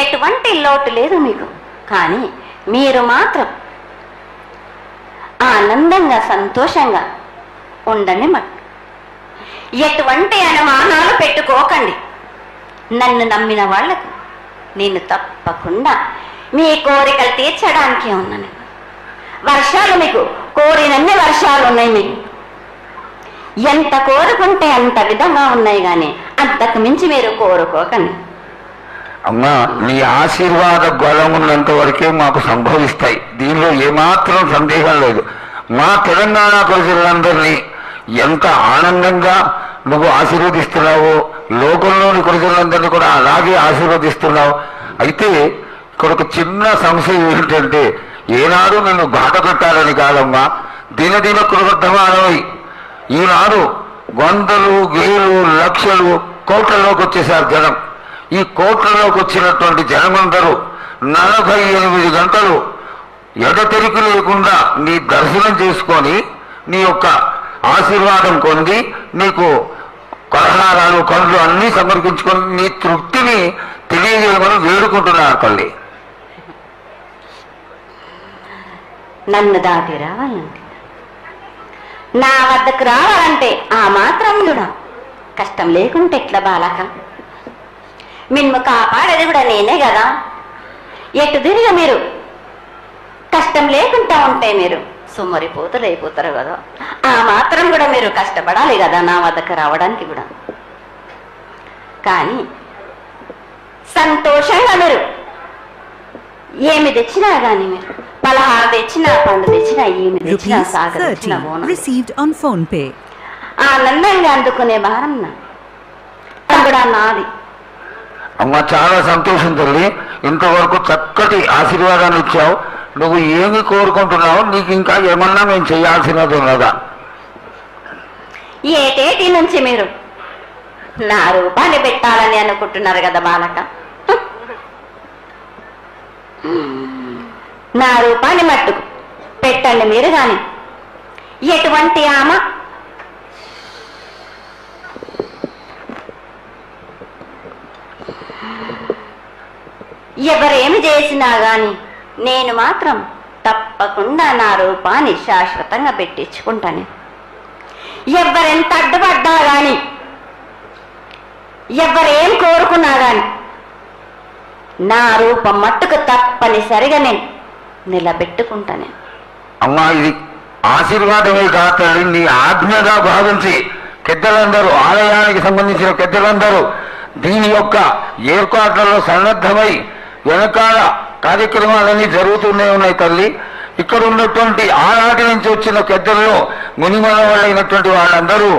ఎటువంటి లోటు లేదు మీకు. కానీ మీరు మాత్రం ఆనందంగా సంతోషంగా ఉండండి. ఎటువంటి అనుమానాలు పెట్టుకోకండి. నన్ను నమ్మిన వాళ్లకు నేను తప్పకుండా మీ కోరికలు తీర్చడానికి ఉన్నాను. వర్షాలు మీకు కోరినన్ని వర్షాలు ఉన్నాయి. మీకు ఎంత కోరుకుంటే అంత విధంగా ఉన్నాయి, కానీ అంతకు మించి మీరు కోరుకోకండి. అమ్మా, నీ ఆశీర్వాద బలం ఉన్నంత వరకే మాకు సంభవిస్తాయి. దీనిలో ఏమాత్రం సందేహం లేదు. మా తెలంగాణ ప్రజలందరినీ ఎంత ఆనందంగా నువ్వు ఆశీర్వదిస్తున్నావో, లోకంలోని ప్రజలందరినీ కూడా అలాగే ఆశీర్వదిస్తున్నావు. అయితే ఇక్కడ ఒక చిన్న సంశయం ఏంటంటే, ఏనాడు నిన్ను బాట కట్టాలని కాదమ్మా, దినదిన కృతమానమై ఈనాడు వందలు వేలు లక్షలు కోట్లలోకి వచ్చేసారు జనం. ఈ కోట్లలోకి వచ్చినటువంటి జనమందరూ 48 గంటలు ఎడతెరికి లేకుండా నీ దర్శనం చేసుకొని నీ యొక్క ఆశీర్వాదం పొంది నీకు కొలహారాలు కండ్లు అన్నీ సమర్పించుకొని నీ తృప్తిని తెలియజేయమని వేడుకుంటున్నారు తల్లి. నన్ను దాటి రావాలంటే, నా వద్దకు రావాలంటే ఆ మాత్రం కూడా కష్టం లేకుంటే ఎట్లా బాలక? మిమ్ము కాపాడేది కూడా నేనే కదా. ఎటు తిరిగి మీరు కష్టం లేకుండా ఉంటే మీరు సుమ్మరిపోతులు అయిపోతారు కదా. ఆ మాత్రం కూడా మీరు కష్టపడాలి కదా నా వద్దకు రావడానికి కూడా. కానీ సంతోషంగా మీరు ఏమి తెచ్చినా కానీ, మీరు పలహారం తెచ్చినా, పండు తెచ్చినా, ఏమి తెచ్చినా, సాగ తెచ్చినా, ఆనందంగా అందుకునే భారం కూడా నాది. అమ్మ, చాలా సంతోషం తల్లి. ఇంతవరకు చక్కటి ఆశీర్వాదాన్ని ఇచ్చావు. నువ్వు ఏమి కోరుకుంటున్నావు? నీకు ఇంకా ఏమన్నా మేము చేయాల్సినది ఉన్నదా? ఏటేటి నుంచి మీరు నా రూపాన్ని పెట్టాలని అనుకుంటున్నారు కదా బాలక. నా రూపాన్ని మట్టుకు పెట్టండి మీరు. కానీ ఎటువంటి ఆమె ఎవరేమి చేసినా గాని నేను మాత్రం తప్పకుండా నా రూపాన్ని శాశ్వతంగా పెట్టించుకుంటాను. ఎవరెంత అడ్డుపడ్డా గాని, ఎవరేం కోరుకున్నా గాని నా రూపం మట్టుకు తప్పనిసరిగా నేను నిలబెట్టుకుంటాను. అమ్మా, ఇది ఆశీర్వాదమే కాదు, నీ ఆజ్ఞగా భావించి పెద్దలందరూ, ఆలయానికి సంబంధించిన పెద్దలందరూ దీని యొక్క ఏర్పాట్లలో సన్నద్ధమై వెనకాల కార్యక్రమాలన్నీ జరుగుతూనే ఉన్నాయి తల్లి. ఇక్కడ ఉన్నటువంటి ఆనాటి నుంచి వచ్చిన పెద్దల్లో మునిమన వాళ్ళైనటువంటి వాళ్ళందరూ